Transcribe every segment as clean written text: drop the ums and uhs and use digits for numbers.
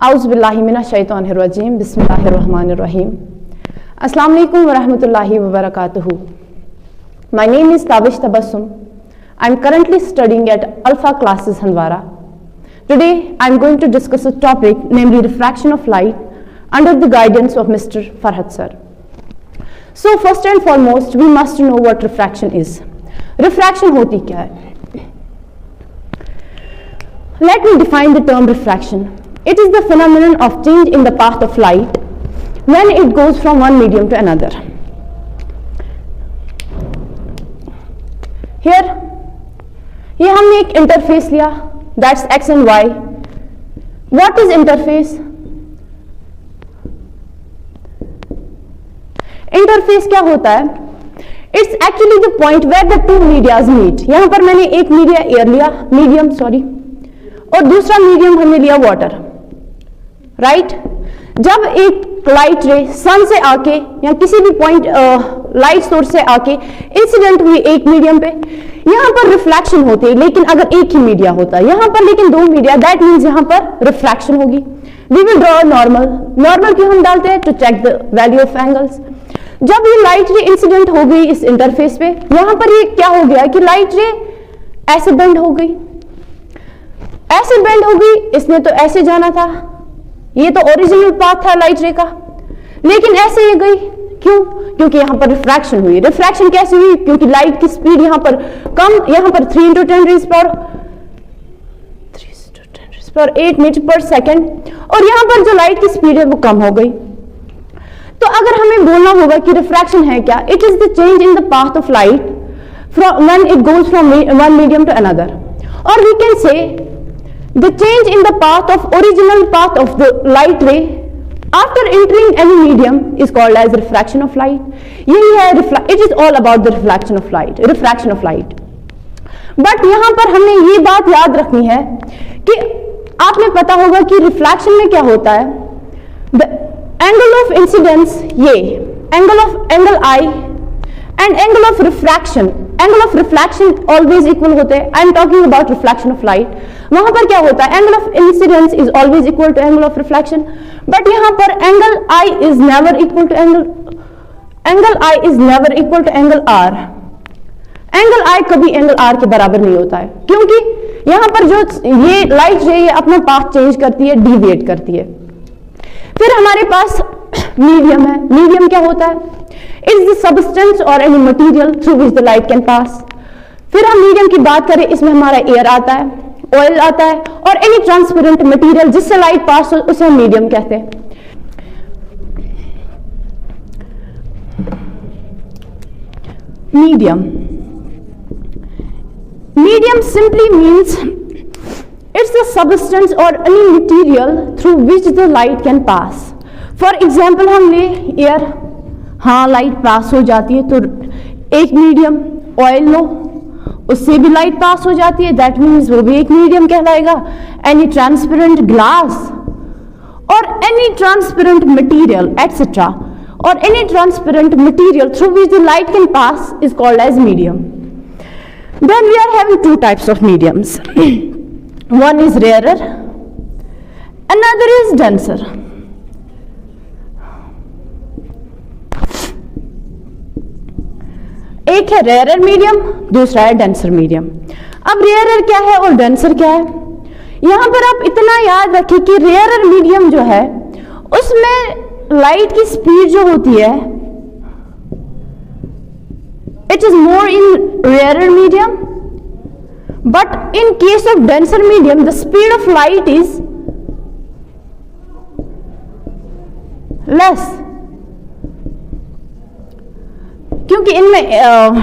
औज़ुबिल्लाहि मिनश्शैतानिर्रजीम बिस्मिल्लाहिर्रहमानिर्रहीम। अस्सलाम वालेकुम वरहमतुल्लाहि वबरकातुहू। My name is Tabish Tabassum. I am currently studying at Alpha Classes Handwara. Today I am going to discuss a topic, namely refraction of light, under the guidance of Mr. Farhad sir. So first and foremost, we must know what refraction is. Refraction होती क्या है? Let me define the term refraction. It is the phenomenon of change in the path of light when it goes from one medium to another. Here, ये हमने एक interface लिया, that's x and y. What is interface? Interface क्या होता है? It's actually the point where the two medias meet. यहाँ पर मैंने एक मीडिया एयर लिया, मीडियम सॉरी, और दूसरा मीडियम हमने लिया वाटर, राइट? जब एक लाइट रे सन से आके या किसी भी पॉइंट लाइट सोर्स से आके इंसिडेंट हुई एक मीडियम पे, यहाँ पर रिफ्लेक्शन होती है, लेकिन अगर एक ही मीडिया होता है, यहाँ पर लेकिन दो मीडिया, दैट मीन्स यहाँ पर रिफ्रैक्शन होगी. We will draw normal. Normal क्यों हम डालते हैं? To check the value of angles. जब ये लाइट रे इंसिडेंट हो गई इस इंटरफेस पे, यहाँ पर ये क्या हो गया कि लाइट रे ऐसे बेंड हो गई, ऐसे बेंड हो गई, इसने तो ऐसे जाना था, ये तो ओरिजिनल पाथ था लाइट रे का, लेकिन ऐसे ये गई. क्यों? क्योंकि यहाँ पर रिफ्रैक्शन हुई. रिफ्रैक्शन कैसे हुई? क्योंकि लाइट की स्पीड यहाँ पर कम, यहाँ पर 3 × 10⁻8 मीटर पर सेकेंड, और यहाँ पर जो लाइट की स्पीड है वो कम हो गई. तो अगर हमें बोलना होगा कि रिफ्रैक्शन है क्या, it is the change in the path of light from when it goes from one medium to another, और we can say the change in the path of original path of the light ray after entering any medium is called as refraction of light. यही है it is all about the refraction of light. But यहाँ पर हमने ये बात याद रखनी है कि आपने पता होगा कि रिफ्रैक्शन में क्या होता है. The angle of incidence, ये angle I and angle of refraction always equal होते हैं. I am talking about reflection of light. वहां पर क्या होता है? angle of incidence is always equal to angle of reflection, but यहाँ पर angle I is never equal to angle R. angle I कभी angle R के बराबर नहीं होता है, क्योंकि यहाँ पर जो ये लाइट है ये अपना पाथ चेंज करती है, डिविएट करती है. फिर हमारे पास मीडियम है. मीडियम क्या होता है? इट्स द सब्सटेंस और any material through which the light can पास. फिर हम मीडियम की बात करें, इसमें हमारा एयर आता है, ऑयल आता है, और एनी ट्रांसपेरेंट मटेरियल जिससे लाइट पास हो उसे हम मीडियम कहते हैं. Medium simply means it's the substance or any material through which the light can pass. For example, हम ले एयर, हाँ लाइट पास हो जाती है, तो एक मीडियम. ऑयल लो, उससे भी लाइट पास हो जाती है, दैट मीन्स वो भी एक मीडियम कहलाएगा. एनी ट्रांसपेरेंट ग्लास और एनी ट्रांसपेरेंट मटीरियल एटसेट्रा, और any transparent material through which the light can pass is called as medium. Then we are having two types of mediums. One is rarer, another is denser. एक है rare medium, दूसरा है denser medium. अब rare क्या है और denser क्या है? यहां पर आप इतना याद रखें कि रेयर मीडियम जो है उसमें लाइट की स्पीड जो होती है, it is more in rare medium. But in case of denser medium, the speed of light is less. क्योंकि इनमें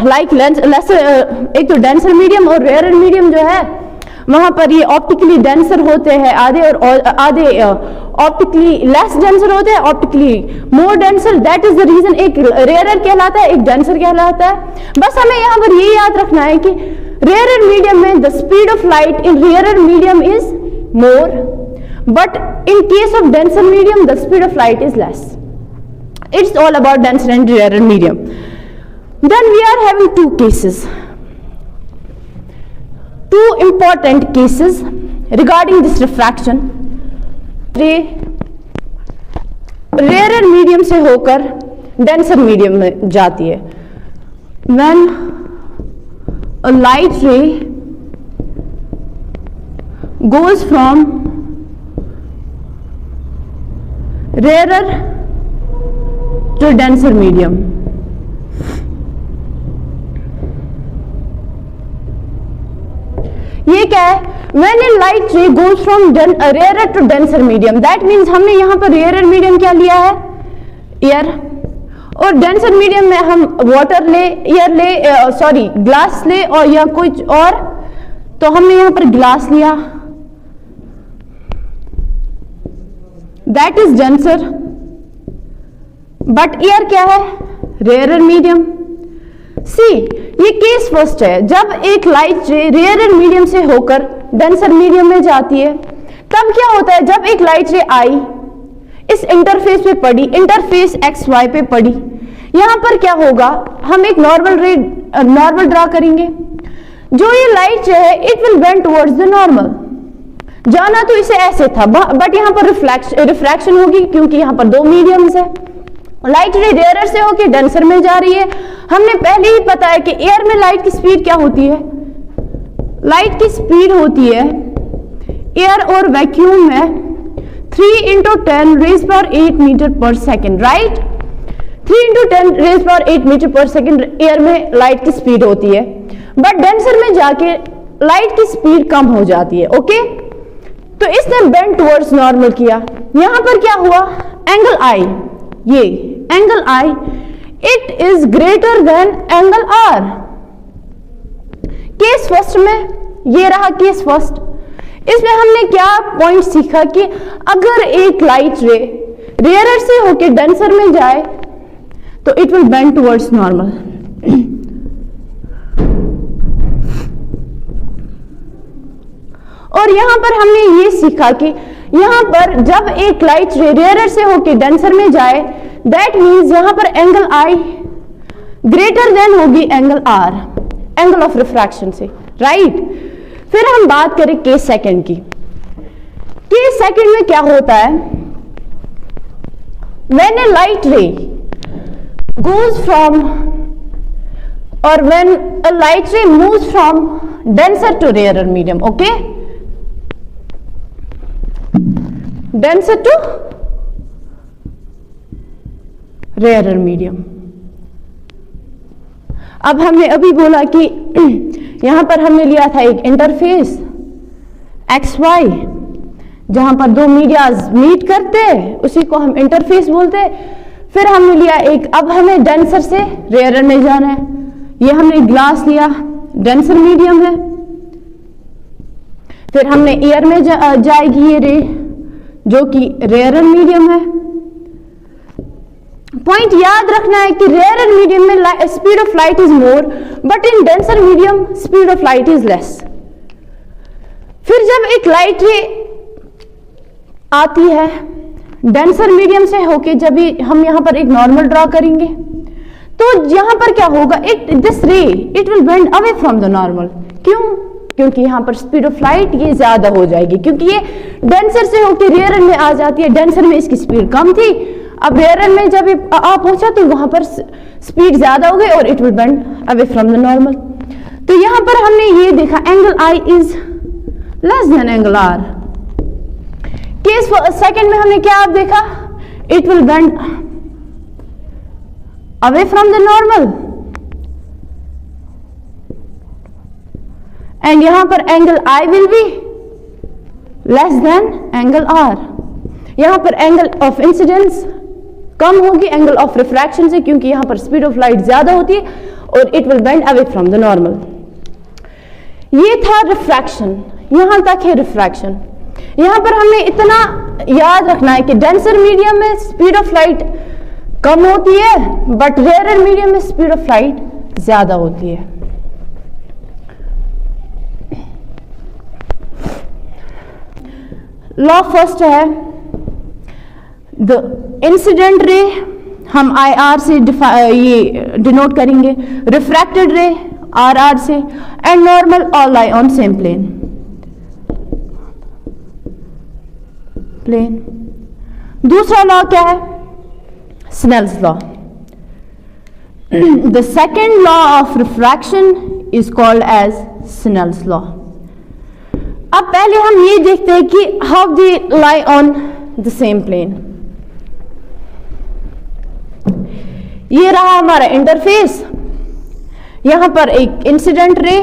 लाइक एक तो डेंसर मीडियम और रेयर मीडियम जो है वहां पर ये ऑप्टिकली डेंसर होते हैं आधे, और आधे ऑप्टिकली लेस डेंसर होते हैं, optically more denser. That is the reason एक रेयर कहलाता है, एक डेंसर कहलाता है. बस हमें यहाँ पर ये याद रखना है कि रेयर मीडियम में the speed of light in rare medium is more, but in case of denser medium the speed of light is less. It's all about denser and rare medium. Then we are having two cases. Two important cases regarding this refraction. Ray rare medium से होकर denser medium में जाती है। When a light ray goes from rarer to denser medium, ये क्या है? When a light ray goes from rarer to denser medium, that means हमने यहां पर rarer medium क्या लिया है? एयर। और डेंसर मीडियम में हम वाटर ले, एयर ले, सॉरी ग्लास ले और या कुछ और, तो हमने यहां पर ग्लास लिया, that is denser. But air क्या है? Rare medium. सी, ये केस फर्स्ट है, जब एक लाइट रे रेयर मीडियम से होकर डेंसर मीडियम में जाती है, तब क्या होता है? जब एक लाइट रे आई, इस इंटरफेस पे पड़ी, इंटरफेस एक्स वाई पे पड़ी, यहां पर क्या होगा? हम एक नॉर्मल ड्रा करेंगे। जो ये लाइट है it will bend towards the normal. जाना तो इसे ऐसे था, बट यहां पर रिफ्रैक्शन होगी क्योंकि यहां पर दो मीडियम्स है। लाइट रे रेयर से होकर डेंसर में जा रही है। हमने पहले ही पता है कि एयर में लाइट की स्पीड क्या होती है? लाइट की स्पीड होती है एयर और वैक्यूम में 3 × 10 raised power 8 metre per second, right? 3 × 10 raised power 8 metre per second air में लाइट की स्पीड होती है, बट डेंसर में जाके लाइट की स्पीड कम हो जाती है। ओके, तो इसने बेंड टुवर्ड्स नॉर्मल किया। यहां पर क्या हुआ? एंगल आई, ये angle I it is greater than angle R. Case first में ये रहा केस फर्स्ट। इसमें हमने क्या पॉइंट सीखा कि अगर एक लाइट रे रेयर से होकर डेंसर में जाए तो it will bend towards normal. और यहां पर हमने ये सीखा कि यहां पर जब एक लाइट रे रेयर से होकर डेंसर में जाए, दैट मीन्स यहां पर एंगल आई ग्रेटर देन होगी angle R, angle of refraction से, राइट? फिर हम बात करें केस सेकंड की। केस सेकंड में क्या होता है? When a light ray goes from or when a light ray moves from denser to rarer medium, okay, denser to rarer medium। अब हमने अभी बोला कि यहां पर हमने लिया था एक इंटरफेस एक्स वाई, जहां पर दो मीडियाज मीट करते हैं, उसी को हम इंटरफेस बोलते हैं। फिर हमने लिया एक, अब हमें डेंसर से रेयर में जाना है, ये हमने ग्लास लिया, डेंसर मीडियम है। फिर हमने एयर में जाएगी ये रे जो कि रेयर मीडियम है। पॉइंट याद रखना है कि रेयर मीडियम में speed of light is more, but in denser medium speed of light is less. फिर जब एक लाइट रे आती है डेंसर मीडियम से होके, जब भी हम यहां पर एक नॉर्मल ड्रॉ करेंगे तो यहां पर क्या होगा? दिस रे it will bend away from the normal. क्यों? क्योंकि यहां पर स्पीड ऑफ लाइट ये ज्यादा हो जाएगी, क्योंकि ये डेंसर से होके रेयर में आ जाती है। डेंसर में इसकी स्पीड कम थी, अब रेयर में जब आ पहुंचा तो वहां पर स्पीड ज्यादा हो गई और it will bend away from the normal. तो यहां पर हमने ये देखा angle I is less than angle R. Case second में हमने क्या देखा? It will bend away from the normal, and यहां पर angle I will be less than angle R. यहां पर एंगल ऑफ इंसिडेंस कम होगी एंगल ऑफ रिफ्रैक्शन से, क्योंकि यहां पर स्पीड ऑफ लाइट ज्यादा होती है और it will bend away from the normal. ये था रिफ्रैक्शन, यहां तक है रिफ्रैक्शन। यहां पर हमें इतना याद रखना है कि डेंसर मीडियम में स्पीड ऑफ लाइट कम होती है, बट रेयर मीडियम में स्पीड ऑफ लाइट ज्यादा होती है। लॉ फर्स्ट है द इंसिडेंट रे हम IR से ये डिनोट करेंगे, रिफ्रैक्टेड रे RR से, and normal all lie on same plane. दूसरा लॉ क्या है? Snell's law. The second law of refraction is called as Snell's law. अब पहले हम ये देखते हैं कि how they lie on the same plane. ये रहा हमारा इंटरफेस, यहां पर एक incident ray.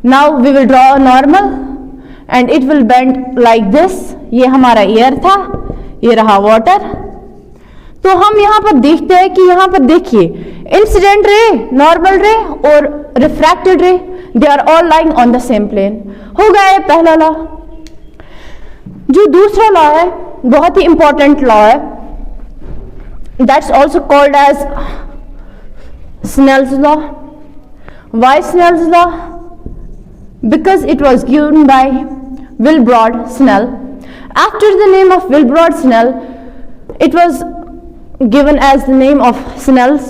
Now we will draw a normal and it will bend like this. ये हमारा एयर था, ये रहा वाटर. तो हम यहां पर देखते हैं कि यहां पर देखिए इंसिडेंट रे, नॉर्मल रे और refracted ray, they are all lying on the same plane. हो गया है पहला लॉ. जो दूसरा लॉ है बहुत ही इंपॉर्टेंट लॉ है, that's also called as Snell's law. Why Snell's law? Because it was given by Wilbrod Snell. After the name of Wilbrod Snell, it was given as the name of Snell's.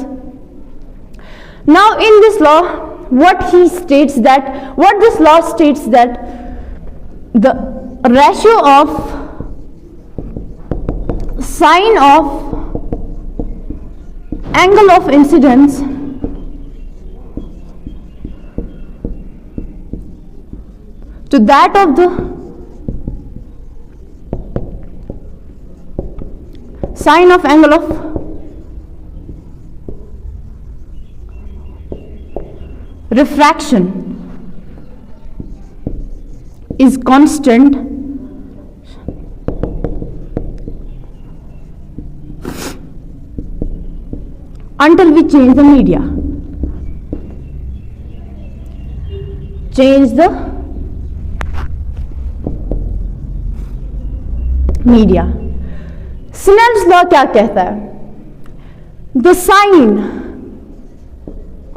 Now in this law, what this law states that the ratio of sine of angle of incidence to that of the sine of angle of refraction is constant until we change the media. Change the media. Snell's law क्या कहता है? The sine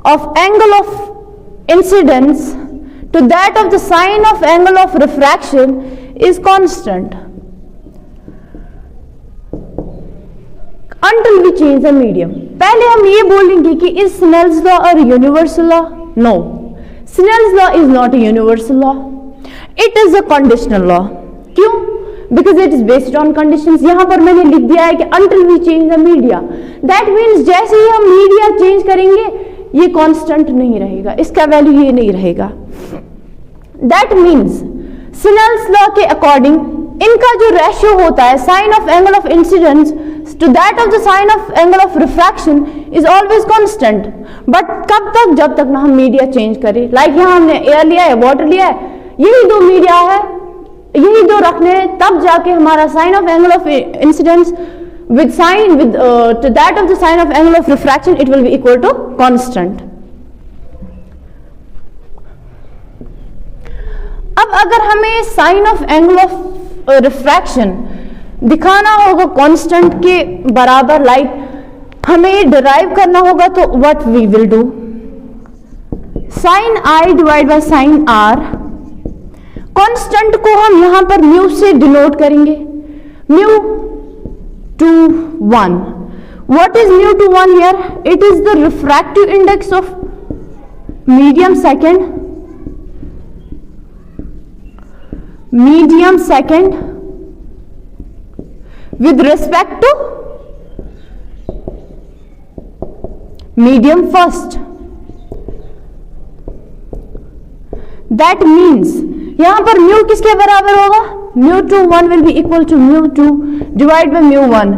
of angle of incidence to that of the sine of angle of refraction is constant until we change the medium. पहले हम ये बोलेंगे कि is Snell's law a universal law? No, Snell's law is not a universal law. It is a conditional law. क्यों? Because it is based on conditions. यहां पर मैंने लिख दिया है कि until we change the media. That means जैसे ही हम मीडिया चेंज करेंगे ये कांस्टेंट नहीं रहेगा, इसका वैल्यू ये नहीं रहेगा. That means Snell's law के अकॉर्डिंग इनका जो रेशियो होता है sine of angle of incidence to that of the sine of angle of refraction is always constant. But कब तक? जब तक ना हम मीडिया चेंज करें. लाइक यहाँ हमने एयर लिया है, वाटर लिया है, यही दो मीडिया है, यही दो रखने हैं, तब जाके हमारा sine of angle of incidence with to that of the sine of angle of refraction it will be equal to constant. अब अगर हमें sine of angle of refraction दिखाना होगा कांस्टेंट के बराबर, लाइक हमें डिराइव करना होगा, तो what we will do, sine I divide by sine R. Constant को हम यहां पर म्यू से डिनोट करेंगे, mu to 1. What is mu to 1 here? It is the refractive index of medium second with respect to medium first. That means यहां पर mu किसके बराबर होगा? Mu two 1 will be equal to mu 2 divide by mu 1.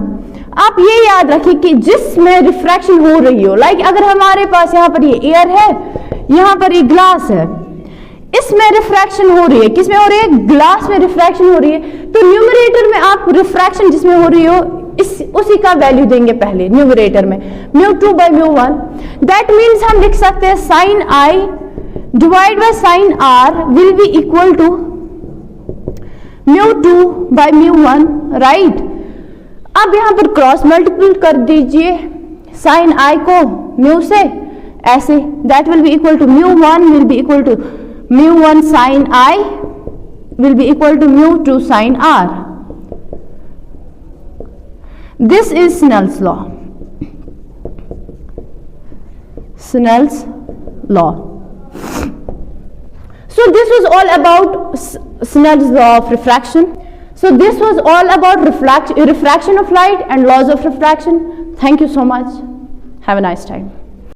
आप ये याद रखिए कि जिसमें रिफ्रैक्शन हो रही हो, लाइक अगर हमारे पास यहाँ पर ये एयर है, यहाँ पर ये ग्लास है, इसमें रिफ्रैक्शन हो रही है, किसमें हो रही है? ग्लास में रिफ्रैक्शन हो रही है. तो न्यूमरेटर में आप रिफ्रैक्शन जिसमें हो रही हो उसी का वैल्यू देंगे पहले न्यूमरेटर में, mu 2 by mu 1. That means हम लिख सकते हैं sine I divide by sine R will be equal to mu 2 by mu 1, right. अब यहां पर क्रॉस मल्टीपल कर दीजिए साइन आई को म्यू से, ऐसे, that will be equal to mu 1 will be equal to mu 1 sine I will be equal to mu 2 sine R. This is Snell's law. Snell's law. So this was all about Snell's law of refraction. So this was all about refraction of light and laws of refraction. Thank you so much. Have a nice time.